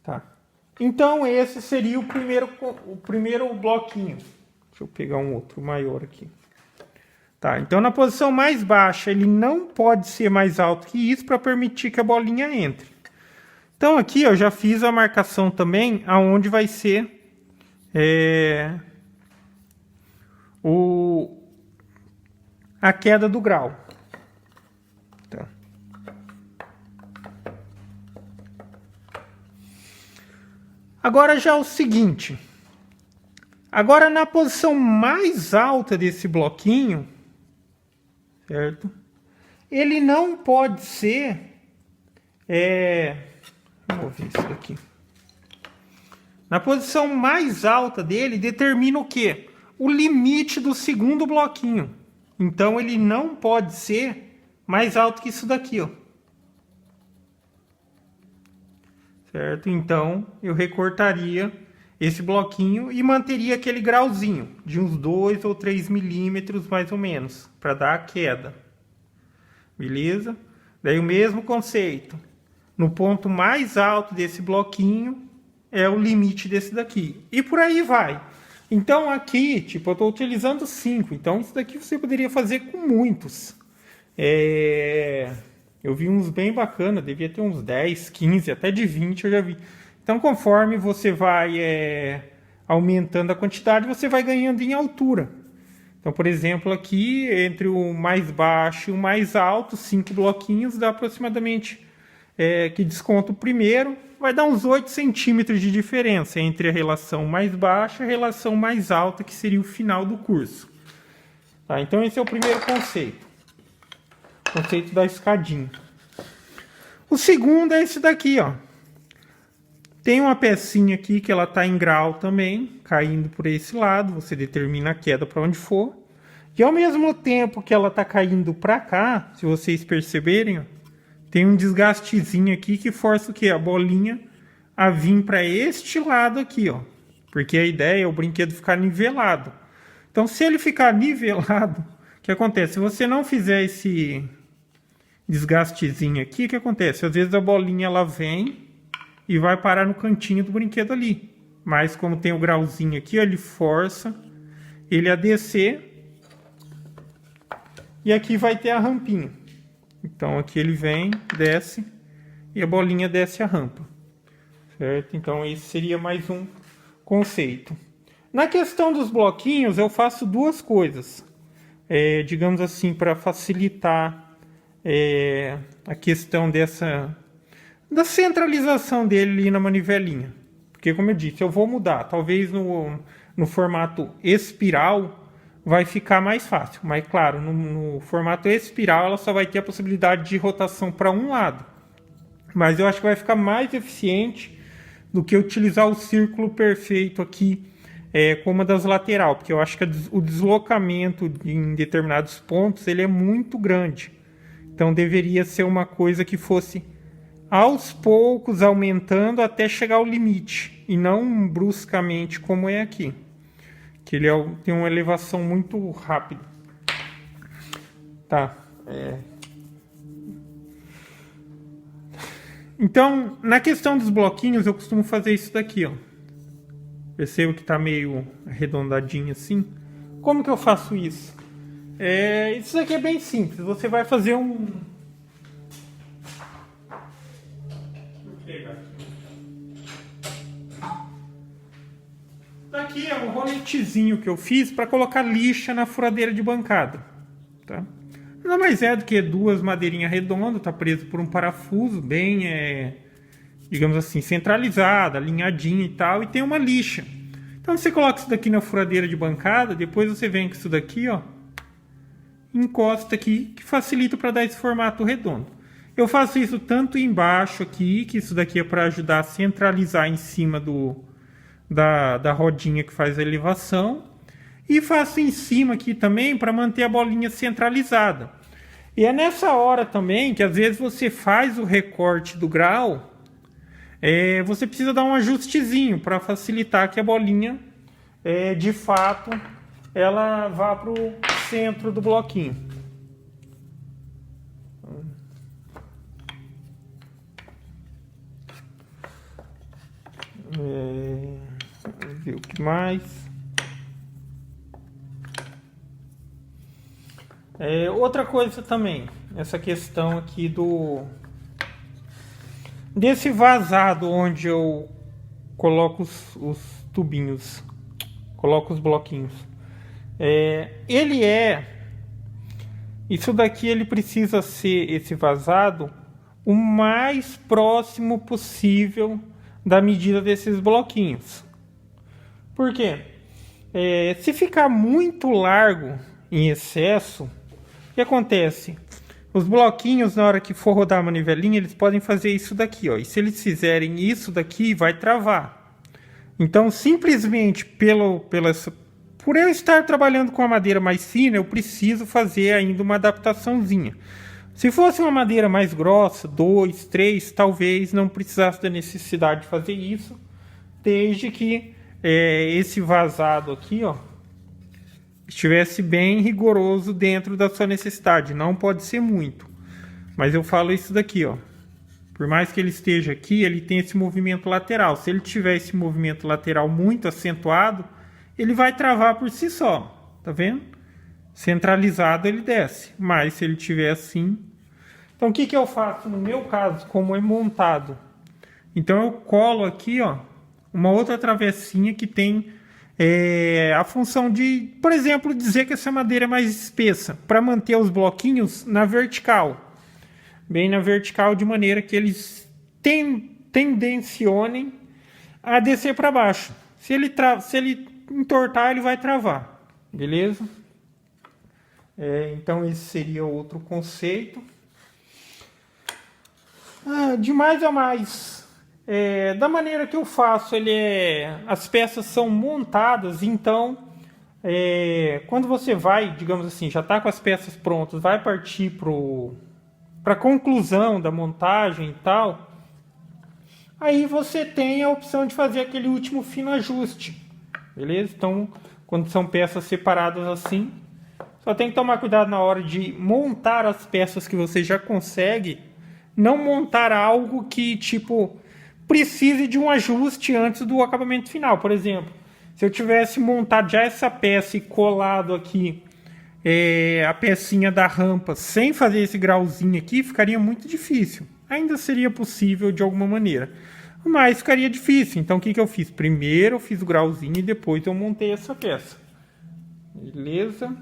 Tá. Então esse seria o primeiro bloquinho. Deixa eu pegar um outro maior aqui. Tá, então na posição mais baixa ele não pode ser mais alto que isso para permitir que a bolinha entre. Então aqui eu já fiz a marcação também aonde vai ser a queda do grau. Tá. Agora já é o seguinte. Agora na posição mais alta desse bloquinho, certo? Ele não pode ser... Vou ver isso aqui. Na posição mais alta dele, determina o quê? O limite do segundo bloquinho. Então, ele não pode ser mais alto que isso daqui, ó. Certo? Então, eu recortaria esse bloquinho e manteria aquele grauzinho de uns 2 ou 3 milímetros, mais ou menos, para dar a queda. Beleza? Daí o mesmo conceito. No ponto mais alto desse bloquinho é o limite desse daqui. E por aí vai. Então aqui, tipo, eu estou utilizando 5. Então isso daqui você poderia fazer com muitos. Eu vi uns bem bacanas, devia ter uns 10, 15, até de 20 eu já vi. Então conforme você vai aumentando a quantidade, você vai ganhando em altura. Então, por exemplo, aqui, entre o mais baixo e o mais alto, 5 bloquinhos, dá aproximadamente, que desconta o primeiro, vai dar uns 8 centímetros de diferença entre a relação mais baixa e a relação mais alta, que seria o final do curso. Tá, então, esse é o primeiro conceito. O conceito da escadinha. O segundo é esse daqui, ó. Tem uma pecinha aqui que ela está em grau também, caindo por esse lado. Você determina a queda para onde for. E ao mesmo tempo que ela está caindo para cá, se vocês perceberem, ó, tem um desgastezinho aqui que força o quê? A bolinha a vir para este lado aqui, ó. Porque a ideia é o brinquedo ficar nivelado. Então, se ele ficar nivelado, o que acontece? Se você não fizer esse desgastezinho aqui, o que acontece? Às vezes a bolinha ela vem e vai parar no cantinho do brinquedo ali. Mas como tem o grauzinho aqui, ó, ele força ele a descer. E aqui vai ter a rampinha. Então aqui ele vem, desce e a bolinha desce a rampa. Certo? Então esse seria mais um conceito. Na questão dos bloquinhos eu faço duas coisas. Digamos assim, para facilitar a questão da centralização dele ali na manivelinha. Porque, como eu disse, eu vou mudar. Talvez no formato espiral vai ficar mais fácil. Mas, claro, no formato espiral ela só vai ter a possibilidade de rotação para um lado. Mas eu acho que vai ficar mais eficiente do que utilizar o círculo perfeito aqui como a das lateral. Porque eu acho que o deslocamento em determinados pontos ele é muito grande. Então deveria ser uma coisa que fosse aos poucos aumentando até chegar ao limite. E não bruscamente como é aqui. Que ele tem uma elevação muito rápida. Tá. Então, na questão dos bloquinhos, eu costumo fazer isso daqui, ó. Percebo que tá meio arredondadinho assim. Como que eu faço isso? Isso aqui é bem simples. Você vai fazer um... Daqui é um roletezinho que eu fiz para colocar lixa na furadeira de bancada. Tá? Nada mais é do que duas madeirinhas redondas, tá preso por um parafuso bem, digamos assim, centralizado, alinhadinho e tal, e tem uma lixa. Então você coloca isso daqui na furadeira de bancada, depois você vem com isso daqui, ó, encosta aqui, que facilita para dar esse formato redondo. Eu faço isso tanto embaixo aqui, que isso daqui é para ajudar a centralizar em cima da rodinha que faz a elevação, e faço em cima aqui também para manter a bolinha centralizada. E é nessa hora também que às vezes você faz o recorte do grau, você precisa dar um ajustezinho para facilitar que a bolinha, de fato, ela vá para o centro do bloquinho. Vamos ver o que mais. Outra coisa também, essa questão aqui desse vazado onde eu coloco os tubinhos, coloco os bloquinhos. Isso daqui ele precisa ser, esse vazado, o mais próximo possível da medida desses bloquinhos. Por quê? Se ficar muito largo em excesso, o que acontece? Os bloquinhos, na hora que for rodar a manivelinha, eles podem fazer isso daqui, ó. E se eles fizerem isso daqui, vai travar. Então, simplesmente por eu estar trabalhando com a madeira mais fina, eu preciso fazer ainda uma adaptaçãozinha. Se fosse uma madeira mais grossa, 2, 3, talvez não precisasse da necessidade de fazer isso, desde que esse vazado aqui, ó, estivesse bem rigoroso dentro da sua necessidade. Não pode ser muito, mas eu falo isso daqui, ó. Por mais que ele esteja aqui, ele tem esse movimento lateral. Se ele tiver esse movimento lateral muito acentuado, ele vai travar por si só, tá vendo? Centralizado ele desce, mas se ele tiver assim... Então o que eu faço no meu caso, como é montado? Então eu colo aqui, ó, uma outra travessinha que tem a função de, por exemplo, dizer que essa madeira é mais espessa, para manter os bloquinhos na vertical, bem na vertical, de maneira que eles tendencionem a descer para baixo. Se ele entortar, ele vai travar, beleza? Então esse seria outro conceito. De mais a mais, da maneira que eu faço, as peças são montadas. Então quando você vai, digamos assim, já está com as peças prontas, vai partir para a conclusão da montagem e tal, aí você tem a opção de fazer aquele último fino ajuste, beleza? Então, quando são peças separadas assim, só tem que tomar cuidado na hora de montar as peças que você já consegue, não montar algo que, tipo, precise de um ajuste antes do acabamento final. Por exemplo, se eu tivesse montado já essa peça e colado aqui a pecinha da rampa sem fazer esse grauzinho aqui, ficaria muito difícil. Ainda seria possível de alguma maneira, mas ficaria difícil. Então o que eu fiz? Primeiro eu fiz o grauzinho e depois eu montei essa peça. Beleza?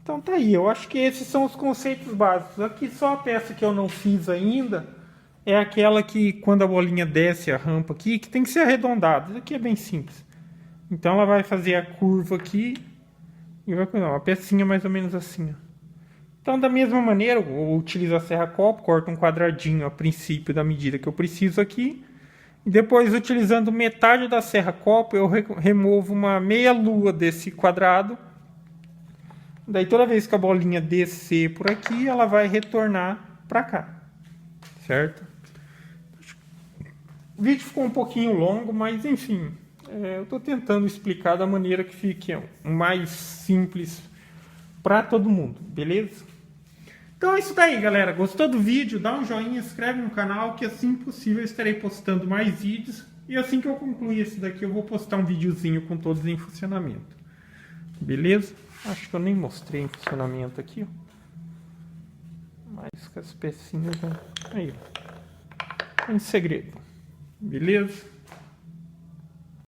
Então tá aí, eu acho que esses são os conceitos básicos. Aqui só a peça que eu não fiz ainda é aquela que, quando a bolinha desce a rampa aqui, que tem que ser arredondada. Isso aqui é bem simples. Então ela vai fazer a curva aqui e vai pegar uma pecinha mais ou menos assim, ó. Então, da mesma maneira, eu utilizo a serra-copo, corto um quadradinho a princípio da medida que eu preciso aqui. E depois, utilizando metade da serra-copo, eu removo uma meia-lua desse quadrado. Daí, toda vez que a bolinha descer por aqui, ela vai retornar para cá. Certo? O vídeo ficou um pouquinho longo, mas enfim, eu estou tentando explicar da maneira que fique mais simples para todo mundo, beleza? Então é isso daí, galera. Gostou do vídeo? Dá um joinha, se inscreve no canal, que assim que possível eu estarei postando mais vídeos. E assim que eu concluir esse daqui, eu vou postar um videozinho com todos em funcionamento. Beleza? Acho que eu nem mostrei em funcionamento aqui, ó. Mas com as pecinhas, ó. Aí, ó. Em segredo. Beleza?